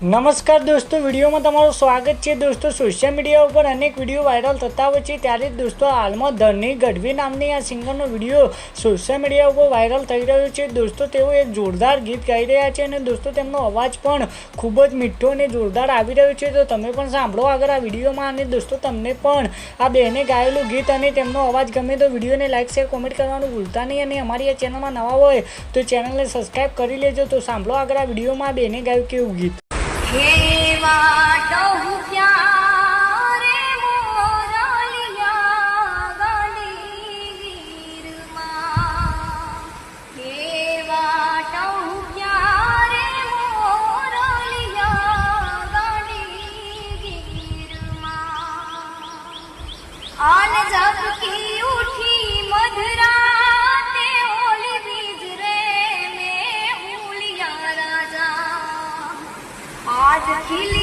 નમસ્કાર દોસ્તો, વિડીયોમાં તમારું સ્વાગત છે। દોસ્તો, સોશિયલ મીડિયા ઉપર અનેક વિડીયો વાયરલ થતા હોય છે, ત્યારે જ દોસ્તો હાલમાં ધની ગઢવી નામની આ સિંગરનો વિડીયો સોશિયલ મીડિયા ઉપર વાયરલ થઈ રહ્યો છે। દોસ્તો, તેઓ એક જોરદાર ગીત ગાઈ રહ્યા છે અને દોસ્તો તેમનો અવાજ પણ ખૂબ જ મીઠો અને જોરદાર આવી રહ્યો છે। તો તમે પણ સાંભળો આગળ આ વિડીયોમાં। અને દોસ્તો, તમને પણ આ બહેને ગાયેલું ગીત અને તેમનો અવાજ ગમે તો વિડીયોને લાઇક શેર કોમેન્ટ કરવાનું ભૂલતા નહીં। અને અમારી આ ચેનલમાં નવા હોય તો ચેનલને સબસ્ક્રાઈબ કરી લેજો। તો સાંભળો આગળ આ વિડીયોમાં આ બહેને ગાયું કેવું ગીત। आन झपकी उठी मधुराते ओली बीज रे में हुलिया राजा आज खिली